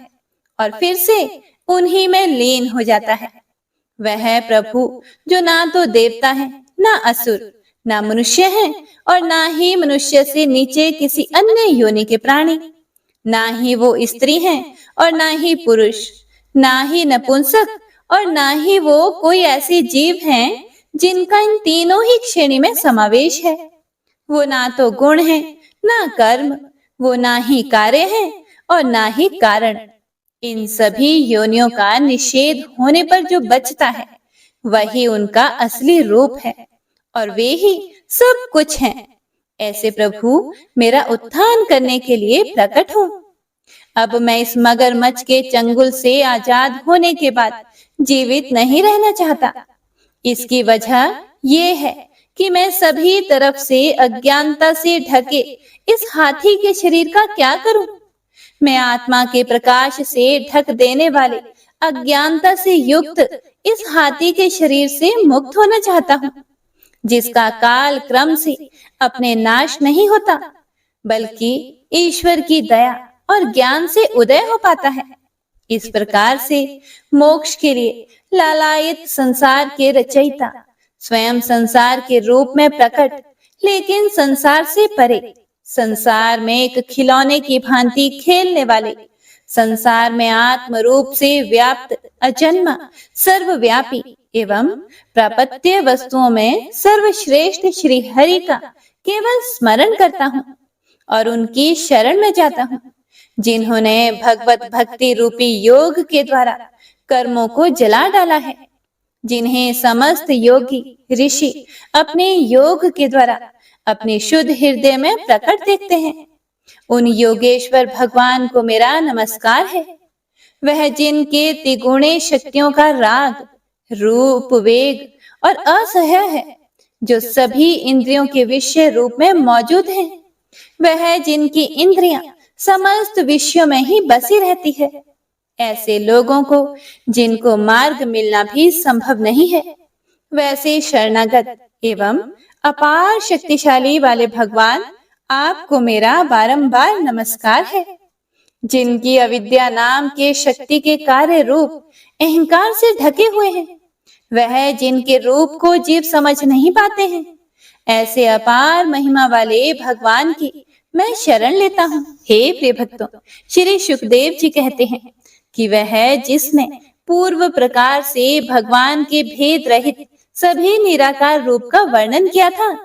और फिर से उन्हीं में लीन हो जाता है, वह प्रभु जो ना तो देवता है, ना असुर, ना मनुष्य है और ना ही मनुष्य से नीचे किसी अन्य योनि के प्राणी, ना ही वो स्त्री हैं और ना ही पुरुष, ना ही नपुंसक और ना ही वो कोई ऐसे जीव हैं जिनका इन तीनों ही श्रेणी में समावेश है। वो ना तो गुण है, ना कर्म, वो ना ही कार्य है और ना ही कारण। इन सभी योनियों का निषेध होने पर जो बचता है वही उनका असली रूप है और वे ही सब कुछ हैं। ऐसे प्रभु मेरा उत्थान करने के लिए प्रकट हो। अब मैं इस मगरमच्छ के चंगुल से आजाद होने के बाद जीवित नहीं रहना चाहता। इसकी वजह ये है कि मैं सभी तरफ से अज्ञानता से ढके इस हाथी के शरीर का क्या करूं? मैं आत्मा के प्रकाश से ढक देने वाले अज्ञानता से युक्त इस हाथी के शरीर से मुक्त होना चाहता हूं, जिसका काल क्रम से अपने नाश नहीं होता, बल्कि ईश्वर की दया और ज्ञान से उदय हो पाता है। इस प्रकार से मोक्ष के लिए लालायित संसार के रचयिता स्वयं संसार के रूप में प्रकट, लेकिन संसार से परे, संसार में एक खिलौने की भांति खेलने वाले, संसार में आत्म रूप से व्याप्त अजन्मा, सर्वव्यापी एवं प्रापत्य वस्तुओं में सर्वश्रेष्ठ श्री हरि का केवल स्मरण करता हूँ और उनकी शरण में जाता हूँ, जिन्होंने भगवत भक्ति रूपी योग के द्वारा कर्मों को जला डाला है, जिन्हें समस्त योगी ऋषि अपने योग के द्वारा अपने शुद्ध हृदय में प्रकट देखते हैं। उन योगेश्वर भगवान को मेरा नमस्कार है। वह जिनके त्रिगुणे शक्तियों का राग, रूप, वेग और असह्य है, जो सभी इंद्रियों के विषय रूप में मौजूद हैं। वह जिनकी इंद्रियां समस्त विषयों में ही बसी रहती है। ऐसे लोगों को जिनको मार्ग मिलना भी संभव नहीं है, वैसे शरणागत एवं अपार शक्तिशाली वाले भगवान आपको मेरा बारंबार नमस्कार है। जिनकी अविद्या नाम के शक्ति के कार्य रूप अहंकार से ढके हुए हैं, वह जिनके रूप को जीव समझ नहीं पाते हैं, ऐसे अपार महिमा वाले भगवान की मैं शरण लेता हूँ। हे प्रिय भक्तों, श्री सुखदेव जी कहते हैं कि वह जिसने पूर्व प्रकार से भगवान के भेद रहित सभी निराकार रूप का वर्णन किया था,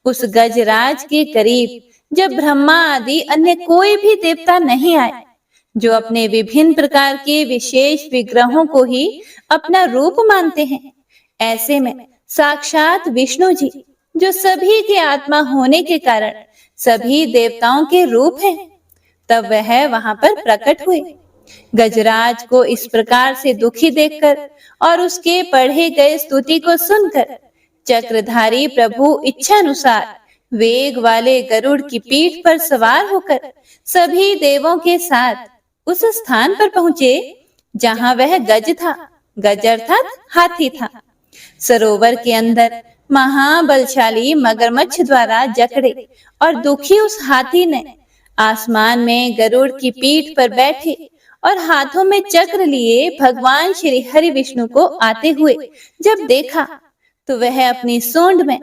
उस गजराज के करीब जब ब्रह्मा आदि अन्य कोई भी देवता नहीं आए, जो अपने विभिन्न प्रकार के विशेष विग्रहों को ही अपना रूप मानते हैं, ऐसे में साक्षात विष्णु जी, जो सभी के आत्मा होने के कारण सभी देवताओं के रूप हैं, तब वह वहां पर प्रकट हुए। गजराज को इस प्रकार से दुखी देखकर और उसके पढ़े गए स्तुति को सुनकर चक्रधारी प्रभु इच्छानुसार वेग वाले गरुड़ की पीठ पर सवार होकर सभी देवों के साथ उस स्थान पर पहुंचे जहां वह गज था। गज अर्थात हाथी था। सरोवर के अंदर महाबलशाली मगरमच्छ द्वारा जकड़े और दुखी उस हाथी ने आसमान में गरुड़ की पीठ पर बैठे और हाथों में चक्र लिए भगवान श्री हरि विष्णु को आते हुए जब देखा, तो वह अपनी सूंड में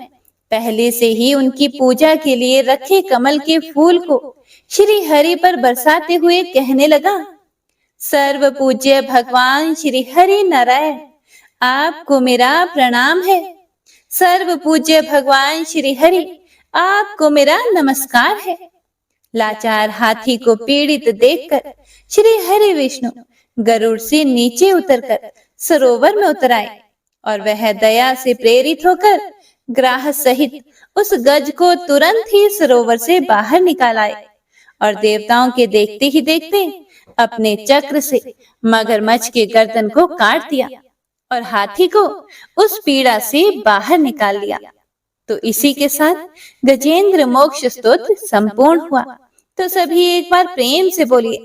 पहले से ही उनकी पूजा के लिए रखे कमल के फूल को श्री हरि पर बरसाते हुए कहने लगा, सर्व पूज्य भगवान श्री हरि नारायण, आपको मेरा प्रणाम है। सर्व पूज्य भगवान श्री हरि, आपको मेरा नमस्कार है। लाचार हाथी को पीड़ित देखकर श्री हरि विष्णु गरुड़ से नीचे उतरकर सरोवर में उतर आए और वह दया से प्रेरित होकर ग्राह सहित उस गज को तुरंत ही सरोवर से बाहर निकाल आए और देवताओं के देखते ही देखते अपने चक्र से मगरमच्छ के गर्दन को काट दिया और हाथी को उस पीड़ा से बाहर निकाल लिया। तो इसी के साथ गजेंद्र मोक्ष स्तोत्र संपूर्ण हुआ। तो सभी एक बार प्रेम से बोलिए,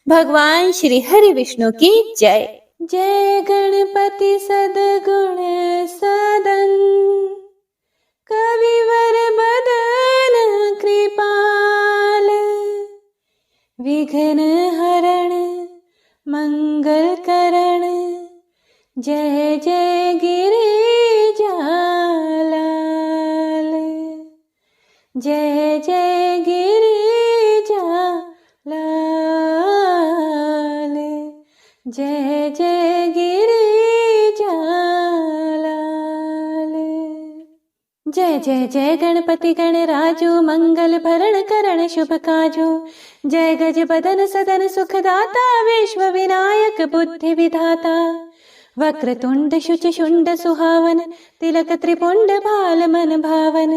भगवान श्री हरि विष्णु की जय। जय गणपति सद्गुण सदन, कविवर बदन कृपाल, विघ्न हरण मंगल करण, जय जय गिरिजालाल, जय जय गिरिजालाल, जय जय गिरिजालाल। जय जय जय गणपति गणराजो, मंगल भरण करण शुभ काजो, जय गज बदन सदन सुखदाता, विश्व विनायक बुद्धि विधाता, वक्रतुंड शुच शुंड सुहावन, तिलक त्रिपुंड भाल मन भावन,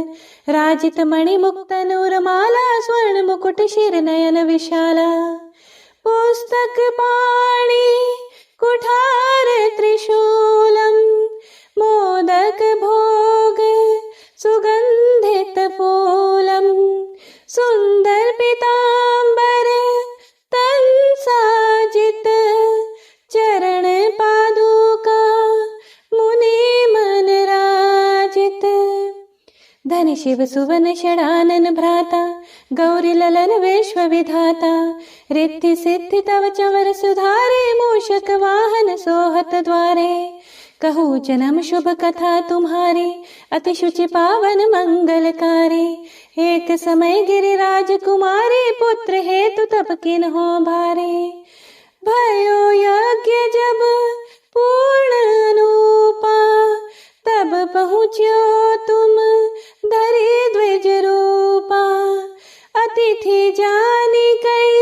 राजित मणि मुक्त नूरमाला, स्वर्ण मुकुट शिर नयन विशाला, पुस्तक पाणि कुठार त्रिशूलम, मोदक भोग सुगंधित फूलम, सुंदर पीतांबर तन साजित, चरण पादुका मुनि मन राजित, धन शिव सुवन षडानन भ्राता, गौरी ललन विश्व विधाता, रिद्धि सिद्धि तव चवर सुधारे, मूषक वाहन सोहत द्वारे, कहूँ जन्म शुभ कथा तुम्हारी, अति शुचि पावन मंगलकारी, एक समय गिरिराज कुमारी, पुत्र हेतु तब किन्हो भारे, भयो यज्ञ जब पूर्ण अनुपा, तब पहुँच्यो तुम धरि द्विज रूपा, अतिथि जानी कई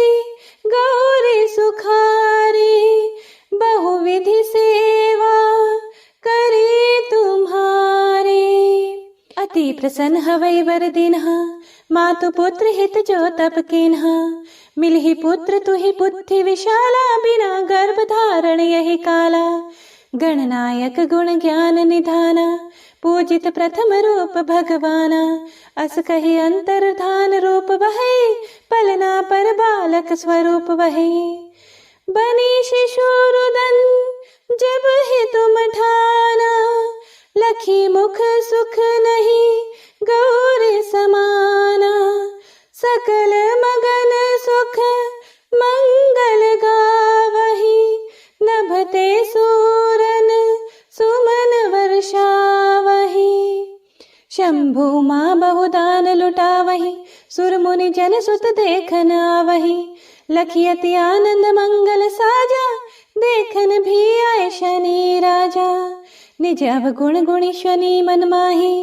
गौरी सुखारी, बहुविधि सेवा करी तुम्हारी, अति प्रसन्न हवै वर दिन्हा, मातु पुत्र हित जो तप किन्हा, मिलहि पुत्र तुहि बुद्धि विशाला, बिना गर्भ धारण यही काला, गणनायक गुण ज्ञान निधाना, पूजित प्रथम रूप भगवाना, अस कहि अंतर्धान रूप वही, पलना पर बालक स्वरूप वही, बनी शिशु रुदन जब ही तुम ठाना, लखी मुख सुख नहीं गौरी समाना, सकल मगन सुख मंगल गावही, नभते सूरन सुमन वर्षावही, शंभु माँ बहुदान लुटावही, सुर मुनि जन सुत देखन आवही, लखियति आनंद मंगल साजा, देखन भी आए शनि राजा, निज अवगुण गुणीश्वनी मन माही,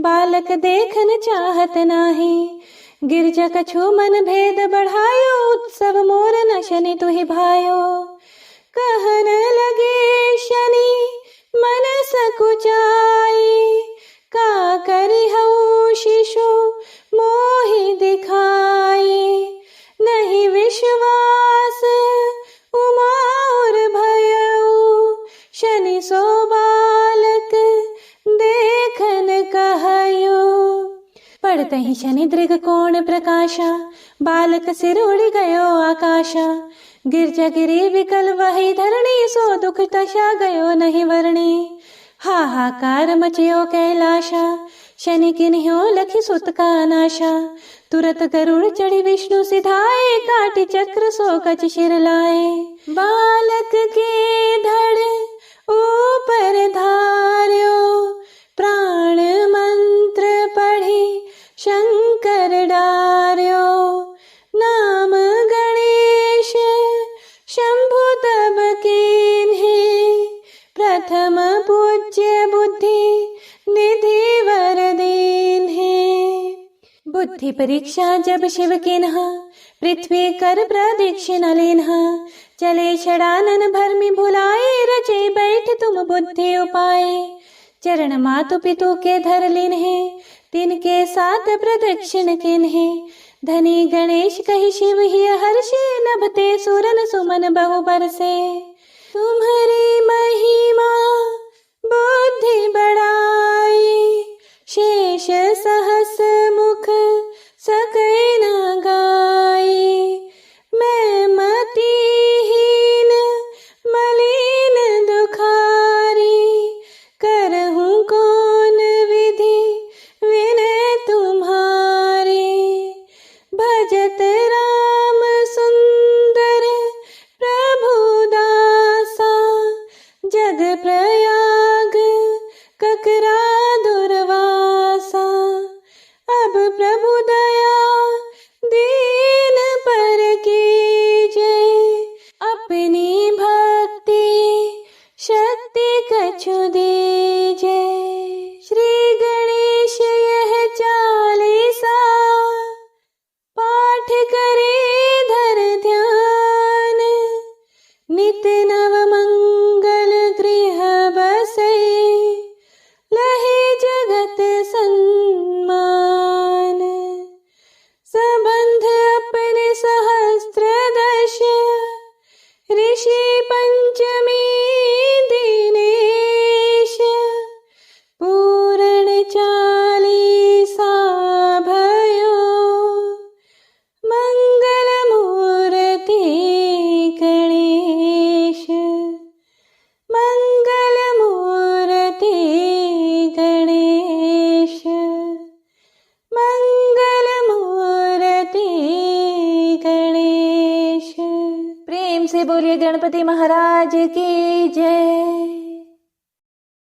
बालक देखन चाहत नाही, गिरजा कछु मन भेद बढ़ायो, उत्सव मोर न शनि तुहि भायो, कहन लगे शनि मन सकुचाई, का करी हऊ शिशु मोहि दिखाई, नहीं विश्वास उमार भयऊ, शनि सो बालक देखन कहयो, पड़ते ही शनि दृग कोण प्रकाशा, बालक सिर उड़ गयो आकाशा, गिरजा गिरी विकल वही धरणी, सो दुख तशा गयो नहीं वर्णी, हाहाकार मचयो कैलाशा, शनि किन्ह्यो लखि सुत का नाशा, तुरत गरुड़ चढ़ी विष्णु सिधाए, काटि चक्र सो कच शिर लाए, बालक के धड़ ऊपर धार्यो, प्राण मंत्र पढ़ी शंकर डार्यो, नाम गणेश शंभु तब कीन्हे, प्रथम पूज्य बुद्धि निधि वर दीन्हे, बुद्धि परीक्षा जब शिव किन्हा, पृथ्वी कर प्रदक्षिणा लेन्हा, चले षडानन भरमि भुलाए, रचे बैठ तुम बुद्धि उपाय, चरण मातु पितु के धर लिन्हे, तिनके साथ प्रदक्षिण किन्हे। धनी गणेश कहि शिव ही हर्षे, नभते सुरन सुमन बहु बरसे। तुम्हारी महिमा बुद्धि बड़ा